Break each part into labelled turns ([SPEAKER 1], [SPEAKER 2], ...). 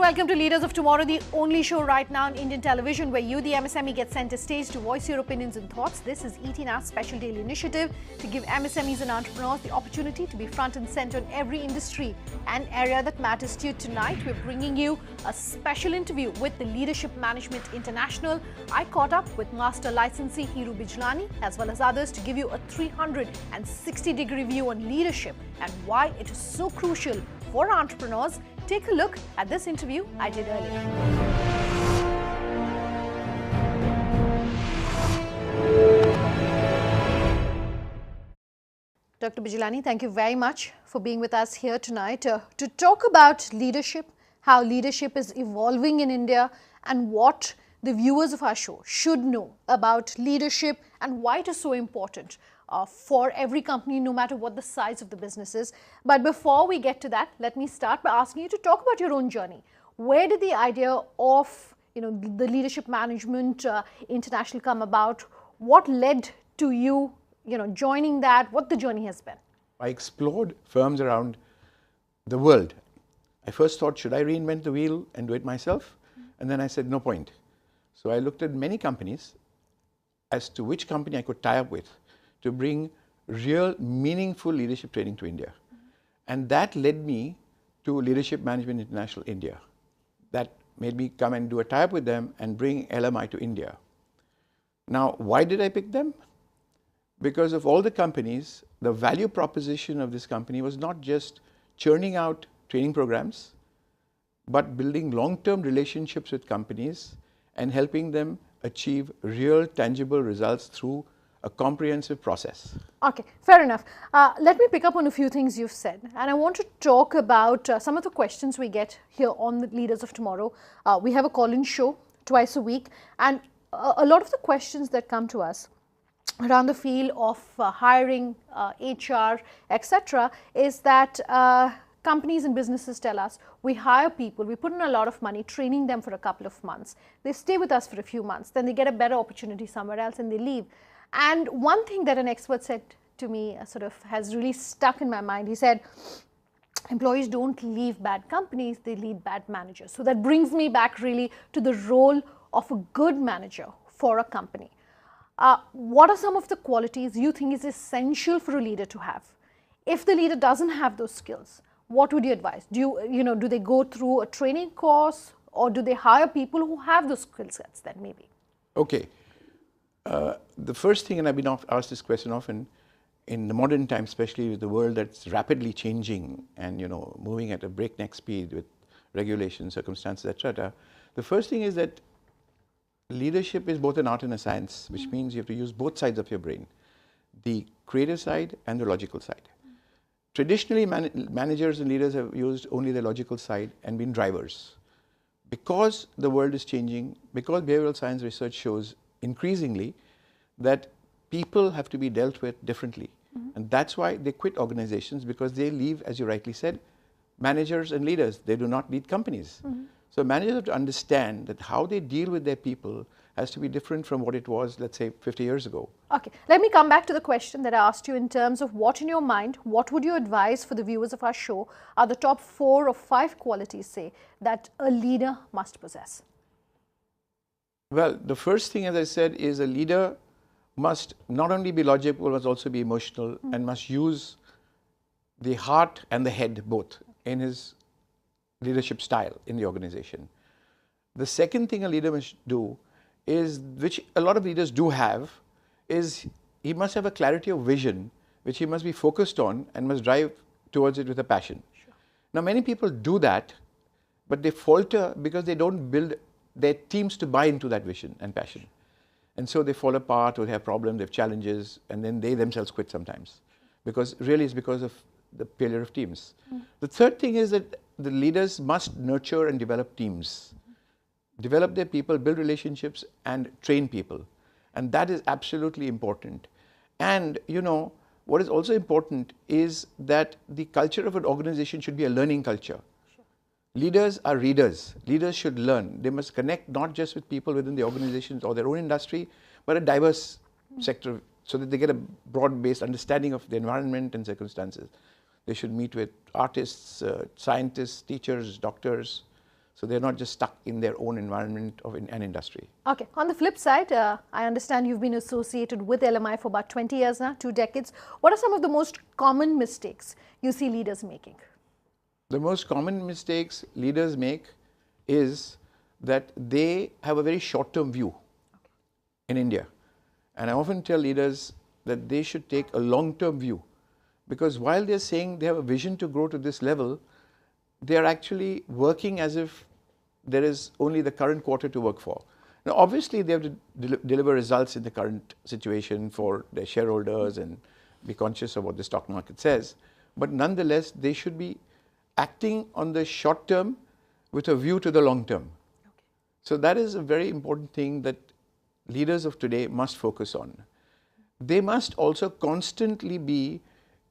[SPEAKER 1] welcome to Leaders of Tomorrow, the only show right now on Indian television where you, the MSME, get center stage to voice your opinions and thoughts. This is ET special daily initiative to give MSMEs and entrepreneurs the opportunity to be front and center in every industry and area that matters to you. Tonight, we're bringing you a special interview with the Leadership Management International. I caught up with Master Licensee Hiru Bijlani as well as others to give you a 360-degree view on leadership and why it is so crucial for entrepreneurs. Take a look at this interview I did earlier. Dr. Bijlani, thank you very much for being with us here tonight to talk about leadership, how leadership is evolving in India, and what the viewers of our show should know about leadership and why it is so important for every company, no matter what the size of the business is. But before we get to that, let me start by asking you to talk about your own journey. Where did the idea of the Leadership Management International come about? What led to you joining that? What the journey has been?
[SPEAKER 2] I explored firms around the world. I first thought, should I reinvent the wheel and do it myself? And then I said, no point. So I looked at many companies as to which company I could tie up with to bring real, meaningful leadership training to India. And that led me to Leadership Management International India. That made me come and do a tie-up with them and bring LMI to India. Now, why did I pick them? Because of all the companies, the value proposition of this company was not just churning out training programs, but building long-term relationships with companies and helping them achieve real, tangible results through a comprehensive process.
[SPEAKER 1] Okay, fair enough. Let me pick up on a few things you've said, and I want to talk about some of the questions we get here on the Leaders of Tomorrow. We have a call-in show twice a week, and a lot of the questions that come to us around the field of hiring, HR, etc., is that companies and businesses tell us, we hire people, we put in a lot of money training them for a couple of months. They stay with us for a few months, then they get a better opportunity somewhere else and they leave. And one thing that an expert said to me sort of has really stuck in my mind. He said, employees don't leave bad companies, they leave bad managers. So that brings me back really to the role of a good manager for a company. What are some of the qualities you think is essential for a leader to have? If the leader doesn't have those skills, what would you advise? Do they go through a training course, or do they hire people who have those skill sets then maybe?
[SPEAKER 2] Okay. The first thing, and I've been asked this question often, in the modern time, especially with the world that's rapidly changing and moving at a breakneck speed with regulations, circumstances, etc. The first thing is that leadership is both an art and a science, which means you have to use both sides of your brain, the creative side and the logical side. Traditionally, managers and leaders have used only the logical side and been drivers. Because the world is changing, because behavioral science research shows increasingly that people have to be dealt with differently. And that's why they quit organizations, because they leave, as you rightly said, managers and leaders. They do not lead companies. So managers have to understand that how they deal with their people has to be different from what it was, let's say, 50 years ago.
[SPEAKER 1] Okay, let me come back to the question that I asked you in terms of what in your mind, what would you advise for the viewers of our show are the top 4 or 5 qualities, say, that a leader must possess?
[SPEAKER 2] Well, the first thing, as I said, is a leader must not only be logical, must also be emotional and must use the heart and the head both in his leadership style in the organization. The second thing a leader must do is, which a lot of leaders do have, is he must have a clarity of vision, which he must be focused on and must drive towards it with a passion. Sure. Now, many people do that, but they falter because they don't build their teams to buy into that vision and passion. And so they fall apart, or they have problems, they have challenges, and then they themselves quit sometimes. Because really it's because of the failure of teams. The third thing is that the leaders must nurture and develop teams. Develop their people, build relationships, and train people. And that is absolutely important. And what is also important is that the culture of an organization should be a learning culture. Leaders are readers. Leaders should learn. They must connect not just with people within the organizations or their own industry, but a diverse sector, so that they get a broad-based understanding of the environment and circumstances. They should meet with artists, scientists, teachers, doctors, So they're not just stuck in their own environment of an industry.
[SPEAKER 1] Okay. On the flip side, I understand you've been associated with LMI for about 20 years now, 2 decades. What are some of the most common mistakes you see leaders making?
[SPEAKER 2] The most common mistakes leaders make is that they have a very short-term view in India. And I often tell leaders that they should take a long-term view, because while they're saying they have a vision to grow to this level, they're actually working as if there is only the current quarter to work for. Now, obviously, they have to deliver results in the current situation for their shareholders and be conscious of what the stock market says. But nonetheless, they should be acting on the short term with a view to the long term. Okay. So that is a very important thing that leaders of today must focus on. They must also constantly be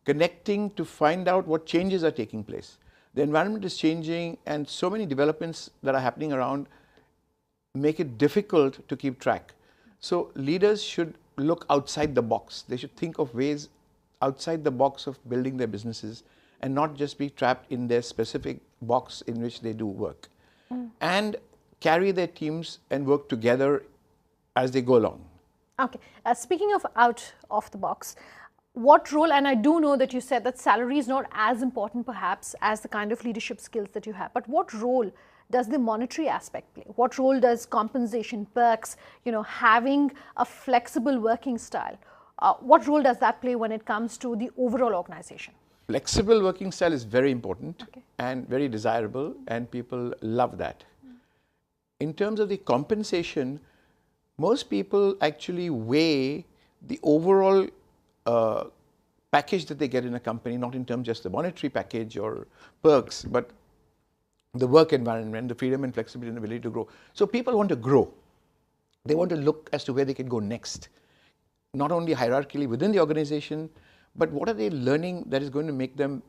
[SPEAKER 2] connecting to find out what changes are taking place. The environment is changing, and so many developments that are happening around make it difficult to keep track. So leaders should look outside the box. They should think of ways outside the box of building their businesses and not just be trapped in their specific box in which they do work. And carry their teams and work together as they go along.
[SPEAKER 1] Okay. Speaking of out of the box, what role, and I do know that you said that salary is not as important perhaps as the kind of leadership skills that you have, but what role does the monetary aspect play? What role does compensation, perks, having a flexible working style, what role does that play when it comes to the overall organization?
[SPEAKER 2] Flexible working style is very important and very desirable, and people love that. In terms of the compensation, most people actually weigh the overall package that they get in a company, not in terms just the monetary package or perks, but the work environment, the freedom and flexibility and ability to grow. So people want to grow. They want to look as to where they can go next, not only hierarchically within the organization, but what are they learning that is going to make them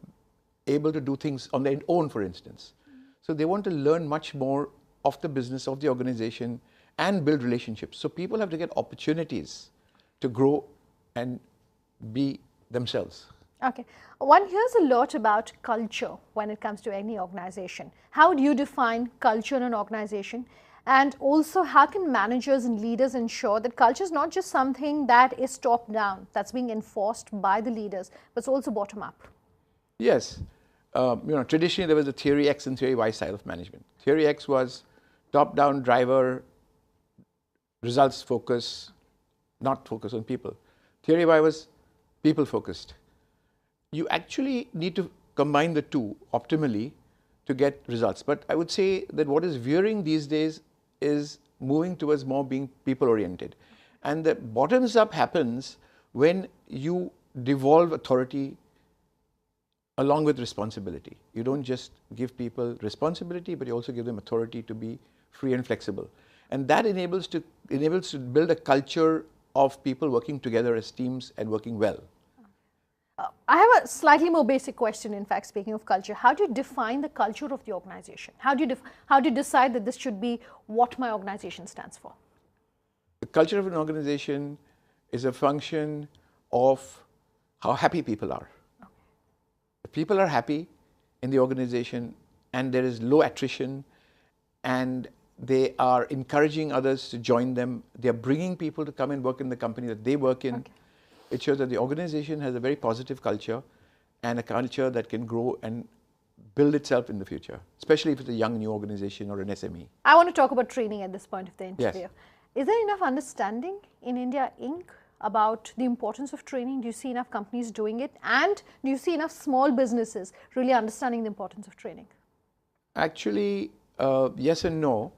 [SPEAKER 2] able to do things on their own, for instance. So they want to learn much more of the business, of the organization, and build relationships. So people have to get opportunities to grow and be themselves.
[SPEAKER 1] Okay. One hears a lot about culture when it comes to any organization. How do you define culture in an organization? And also, how can managers and leaders ensure that culture is not just something that is top down, that's being enforced by the leaders, but it's also bottom up?
[SPEAKER 2] Yes. Traditionally there was a theory X and theory Y style of management. Theory X was top down driver, results focus, not focus on people. Theory Y was people focused. You actually need to combine the two optimally to get results. But I would say that what is veering these days is moving towards more being people oriented. And the bottoms up happens when you devolve authority along with responsibility. You don't just give people responsibility, but you also give them authority to be free and flexible. And that enables to build a culture of people working together as teams and working well.
[SPEAKER 1] I have a slightly more basic question, in fact, speaking of culture. How do you define the culture of the organization? How do you decide that this should be what my organization stands for?
[SPEAKER 2] The culture of an organization is a function of how happy people are. Okay. If people are happy in the organization and there is low attrition and they are encouraging others to join them, they are bringing people to come and work in the company that they work in. Okay. It shows that the organization has a very positive culture and a culture that can grow and build itself in the future, especially if it's a young new organization or an SME.
[SPEAKER 1] I want to talk about training at this point of the interview.
[SPEAKER 2] Yes.
[SPEAKER 1] Is there enough understanding in India Inc. about the importance of training? Do you see enough companies doing it? And do you see enough small businesses really understanding the importance of training?
[SPEAKER 2] Actually, yes and no.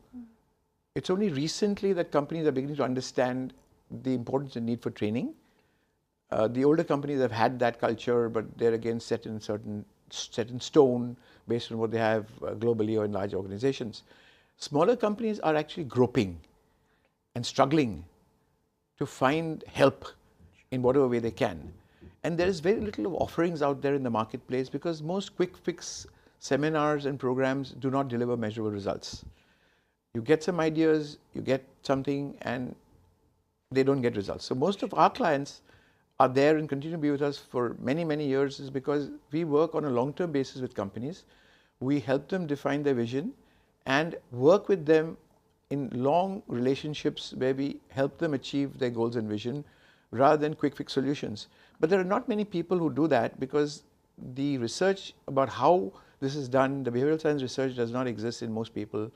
[SPEAKER 2] It's only recently that companies are beginning to understand the importance and need for training. The older companies have had that culture, but they're again set in stone based on what they have globally or in large organizations. Smaller companies are actually groping and struggling to find help in whatever way they can. And there is very little of offerings out there in the marketplace because most quick fix seminars and programs do not deliver measurable results. You get some ideas, you get something, and they don't get results. So most of our clients are there and continue to be with us for many, many years is because we work on a long-term basis with companies. We help them define their vision and work with them in long relationships where we help them achieve their goals and vision rather than quick fix solutions. But there are not many people who do that because the research about how this is done, the behavioral science research does not exist in most people,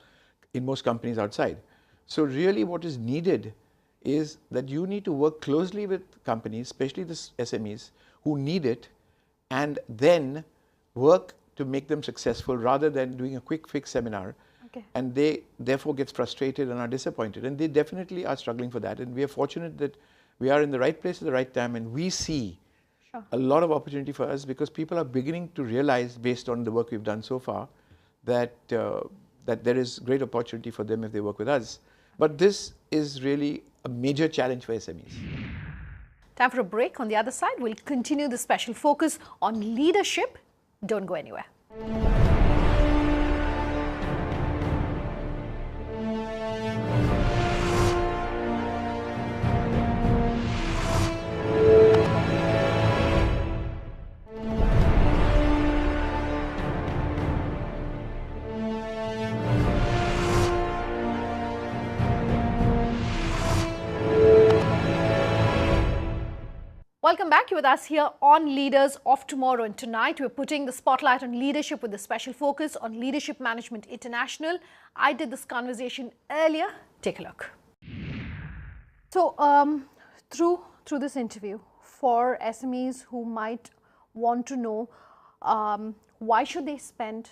[SPEAKER 2] in most companies outside. So really what is needed is that you need to work closely with companies, especially the SMEs, who need it, and then work to make them successful rather than doing a quick fix seminar.
[SPEAKER 1] Okay.
[SPEAKER 2] And they therefore get frustrated and are disappointed. And they definitely are struggling for that. And we are fortunate that we are in the right place at the right time, and we see a lot of opportunity for us because people are beginning to realize, based on the work we've done so far, that that there is great opportunity for them if they work with us. But this is really a major challenge for SMEs.
[SPEAKER 1] Time for a break. On the other side, we'll continue the special focus on leadership. Don't go anywhere. Welcome back. You're with us here on Leaders of Tomorrow, and tonight we're putting the spotlight on leadership with a special focus on Leadership Management International. I did this conversation earlier. Take a look. So through this interview, for SMEs who might want to know why should they spend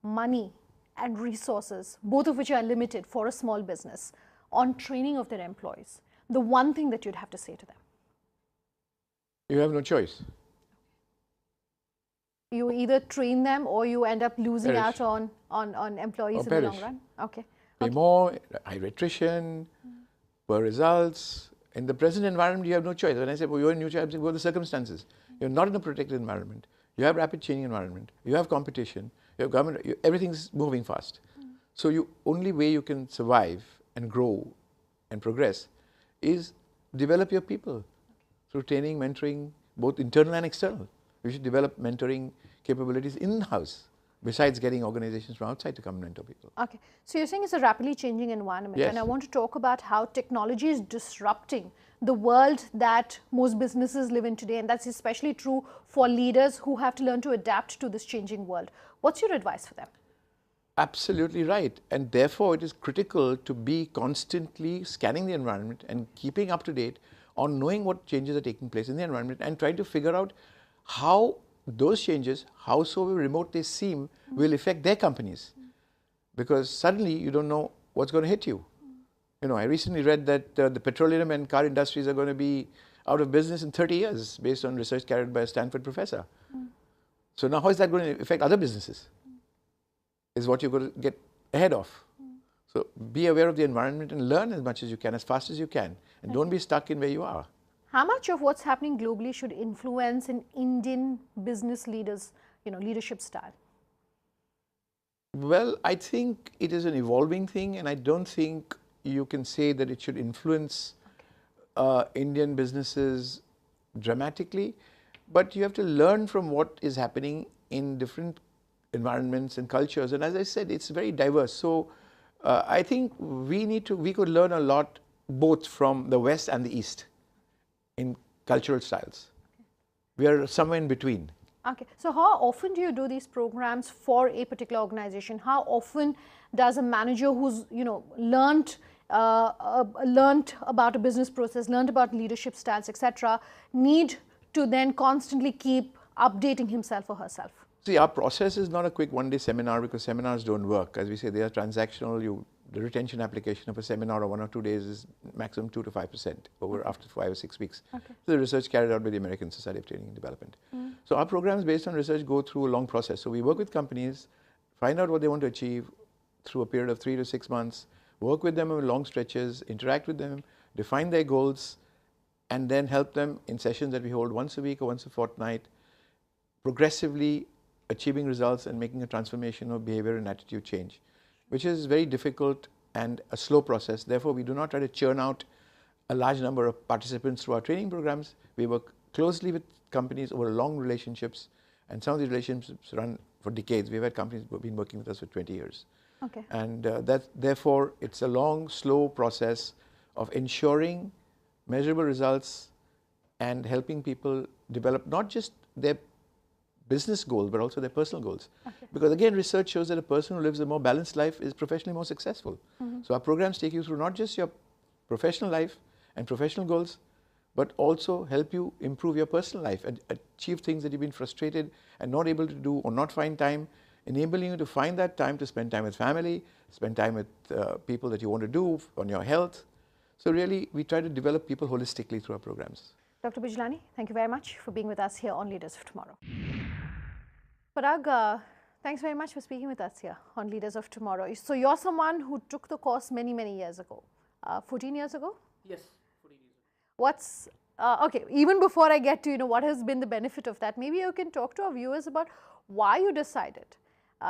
[SPEAKER 1] money and resources, both of which are limited for a small business, on training of their employees, the one thing that you'd have to say to them?
[SPEAKER 2] You have no choice.
[SPEAKER 1] You either train them or you end up losing
[SPEAKER 2] Perish.
[SPEAKER 1] out on employees in the long run? Okay.
[SPEAKER 2] Pay more, high attrition, poor results. In the present environment, you have no choice. When I say, well, you're in new jobs, what are the circumstances? You're not in a protected environment. You have rapid changing environment. You have competition. You have government. Everything's moving fast. So you only way you can survive and grow and progress is develop your people through training, mentoring, both internal and external. You should develop mentoring capabilities in-house, besides getting organizations from outside to come and mentor people.
[SPEAKER 1] Okay. So you're saying it's a rapidly changing environment.
[SPEAKER 2] Yes.
[SPEAKER 1] And I want to talk about how technology is disrupting the world that most businesses live in today. And that's especially true for leaders who have to learn to adapt to this changing world. What's your advice for them?
[SPEAKER 2] Absolutely right. And therefore, it is critical to be constantly scanning the environment and keeping up to date on knowing what changes are taking place in the environment and trying to figure out how those changes, howsoever remote they seem, will affect their companies. Because suddenly you don't know what's going to hit you. You know, I recently read that the petroleum and car industries are going to be out of business in 30 years based on research carried by a Stanford professor. So now how is that going to affect other businesses? Is what you're going to get ahead of. So be aware of the environment and learn as much as you can, as fast as you can. And don't be stuck in where you are.
[SPEAKER 1] How much of what's happening globally should influence an Indian business leaders, leadership style?
[SPEAKER 2] Well, I think it is an evolving thing, and I don't think you can say that it should influence Indian businesses dramatically. But you have to learn from what is happening in different environments and cultures. And as I said, it's very diverse. So I think we could learn a lot both from the West and the East in cultural styles. We are somewhere in between.
[SPEAKER 1] Okay. So how often do you do these programs for a particular organization? How often does a manager who's, learned about a business process, learned about leadership styles, etc., need to then constantly keep updating himself or herself?
[SPEAKER 2] See, our process is not a quick one-day seminar because seminars don't work. As we say, they are transactional. The retention application of a seminar of 1 or 2 days is maximum 2 to 5% after 5 or 6 weeks.
[SPEAKER 1] Okay.
[SPEAKER 2] So the research carried out by the American Society of Training and Development. So our programs based on research go through a long process. So we work with companies, find out what they want to achieve through a period of 3 to 6 months, work with them over long stretches, interact with them, define their goals, and then help them in sessions that we hold once a week or once a fortnight, progressively achieving results and making a transformation of behavior and attitude change, which is very difficult and a slow process. Therefore, we do not try to churn out a large number of participants through our training programs. We work closely with companies over long relationships, and some of these relationships run for decades. We've had companies who have been working with us for 20 years.
[SPEAKER 1] Okay.
[SPEAKER 2] And therefore, it's a long, slow process of ensuring measurable results and helping people develop not just their business goals, but also their personal goals.
[SPEAKER 1] Okay.
[SPEAKER 2] Because again, research shows that a person who lives a more balanced life is professionally more successful. So our programs take you through not just your professional life and professional goals, but also help you improve your personal life and achieve things that you've been frustrated and not able to do or not find time, enabling you to find that time to spend time with family, spend time with people that you want to do on your health. So really, we try to develop people holistically through our programs.
[SPEAKER 1] Dr. Bijlani, thank you very much for being with us here on Leaders of Tomorrow. Parag, thanks very much for speaking with us here on Leaders of Tomorrow. So you're someone who took the course many, many years ago, 14 years ago?
[SPEAKER 3] Yes, 14 years ago.
[SPEAKER 1] What's, okay, even before I get to, what has been the benefit of that, maybe you can talk to our viewers about why you decided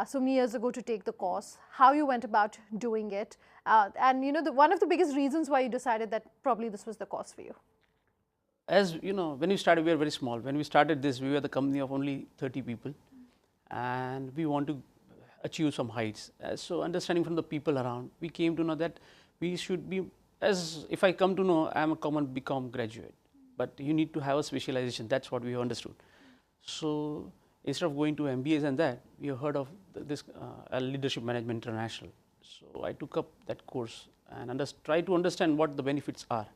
[SPEAKER 1] so many years ago to take the course, how you went about doing it, and one of the biggest reasons why you decided that probably this was the course for you.
[SPEAKER 3] As you know, when we started, we were very small. When we started this, we were the company of only 30 people, and we want to achieve some heights. So understanding from the people around, we came to know that we should be, as if I come to know, I am a common BCom graduate, but you need to have a specialization. That's what we understood. So instead of going to MBAs and that, we have heard of this Leadership Management International. So I took up that course and try to understand what the benefits are.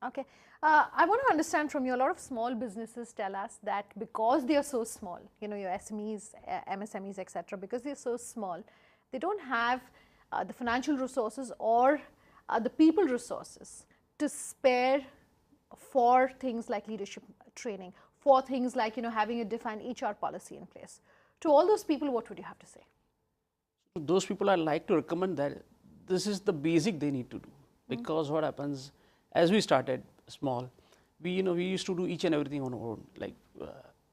[SPEAKER 1] Okay. I want to understand from you, a lot of small businesses tell us that because they are so small, your SMEs, MSMEs, etc., because they are so small, they don't have the financial resources or the people resources to spare for things like leadership training, for things like, having a defined HR policy in place. To all those people, what would you have to say?
[SPEAKER 3] To those people, I'd like to recommend that this is the basic they need to do. Because what happens, as we started small, we used to do each and everything on our own. Like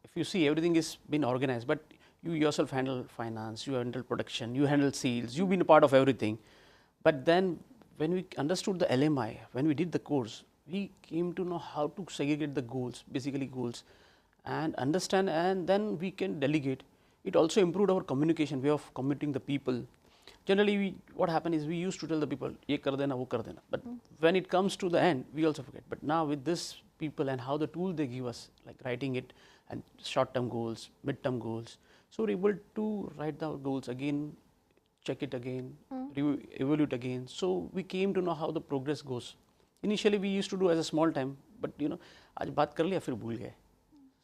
[SPEAKER 3] if you see, everything is been organized, but you yourself handle finance, you handle production, you handle sales, you've been a part of everything. But then when we understood the LMI, when we did the course, we came to know how to segregate the goals, basically goals, and understand, and then we can delegate. It also improved our communication, way of communicating the people. Generally, what happened is we used to tell the people, ye kar dena, wo kar dena. But when it comes to the end, we also forget. But now with this people and how the tool they give us, like writing it and short-term goals, mid-term goals. So we're able to write the goals again, check it again, evaluate again. So we came to know how the progress goes. Initially, we used to do as a small time, but आज बात कर लिया फिर भूल गए.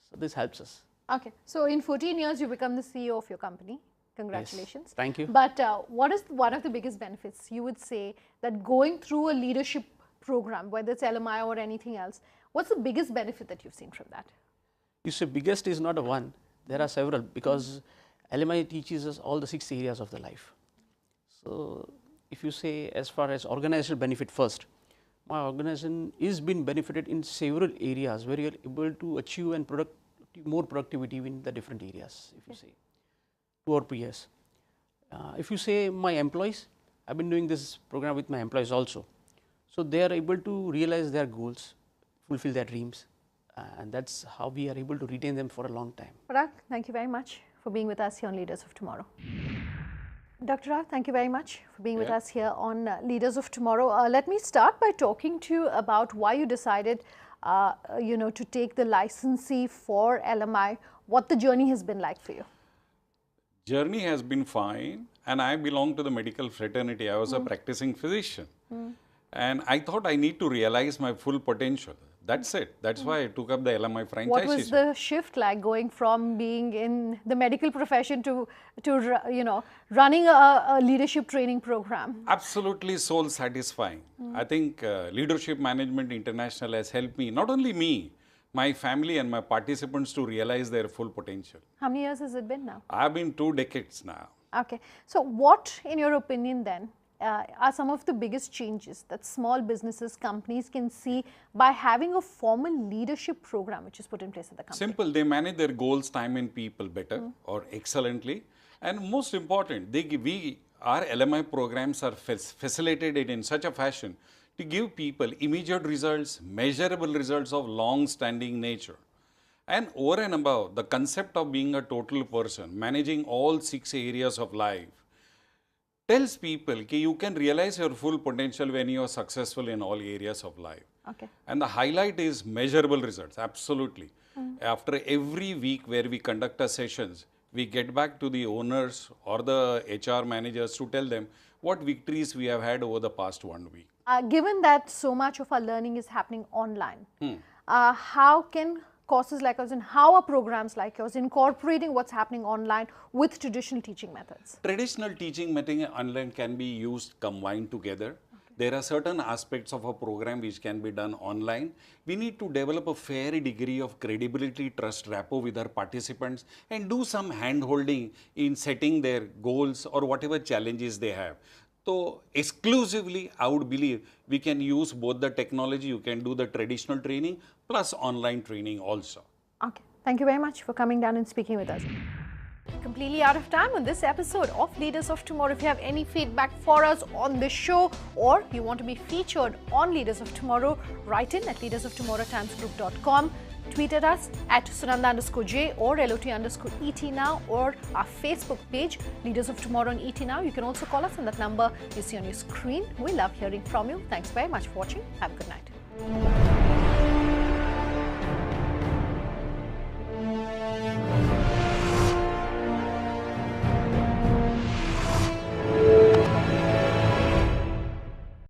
[SPEAKER 3] So this helps us.
[SPEAKER 1] Okay. So in 14 years, you become the CEO of your company. Congratulations.
[SPEAKER 3] Yes, thank you.
[SPEAKER 1] But what is one of the biggest benefits you would say that going through a leadership program, whether it's LMI or anything else, what's the biggest benefit that you've seen from that?
[SPEAKER 3] You say biggest is not a one. There are several, because LMI teaches us all the 6 areas of the life. So if you say as far as organizational benefit first, my organization is being benefited in several areas where you are able to achieve and more productivity in the different areas, if you say, to our peers. If you say my employees, I've been doing this program with my employees also. So they are able to realize their goals, fulfill their dreams, and that's how we are able to retain them for a long time.
[SPEAKER 1] Parag, thank you very much for being with us here on Leaders of Tomorrow. Dr. Rao, thank you very much for being with us here on Leaders of Tomorrow. Let me start by talking to you about why you decided, to take the licensee for LMI, what the journey has been like for you.
[SPEAKER 4] Journey has been fine, and I belong to the medical fraternity. I was a practicing physician, and I thought I need to realize my full potential. That's it. That's why I took up the LMI franchise.
[SPEAKER 1] What was the shift like going from being in the medical profession to running a leadership training program?
[SPEAKER 4] Absolutely soul satisfying. I think Leadership Management International has helped me, not only me, my family and my participants to realize their full potential.
[SPEAKER 1] How many years has it been now?
[SPEAKER 4] I've been 2 decades now.
[SPEAKER 1] Okay. So what, in your opinion then, are some of the biggest changes that small businesses, companies can see by having a formal leadership program which is put in place at the company?
[SPEAKER 4] Simple. They manage their goals, time and people better or excellently. And most important, our LMI programs are facilitated in such a fashion to give people immediate results, measurable results of long-standing nature. And over and above, the concept of being a total person, managing all 6 areas of life, tells people that you can realize your full potential when you are successful in all areas of life.
[SPEAKER 1] Okay.
[SPEAKER 4] And the highlight is measurable results, absolutely. After every week where we conduct our sessions, we get back to the owners or the HR managers to tell them what victories we have had over the past 1 week.
[SPEAKER 1] Given that so much of our learning is happening online, how can courses like yours and how are programs like yours incorporating what's happening online with traditional teaching methods?
[SPEAKER 4] Traditional teaching method online can be used combined together. There are certain aspects of a program which can be done online. We need to develop a fair degree of credibility, trust, rapport with our participants and do some hand-holding in setting their goals or whatever challenges they have. So exclusively, I would believe we can use both the technology, you can do the traditional training plus online training also.
[SPEAKER 1] Okay. Thank you very much for coming down and speaking with us. Completely out of time on this episode of Leaders of Tomorrow. If you have any feedback for us on this show or you want to be featured on Leaders of Tomorrow, write in at leadersoftomorrowtimesgroup.com. Tweet at us at Sunanda_J or LOT_ET now or our Facebook page, Leaders of Tomorrow on ET now. You can also call us on that number you see on your screen. We love hearing from you. Thanks very much for watching. Have a good night.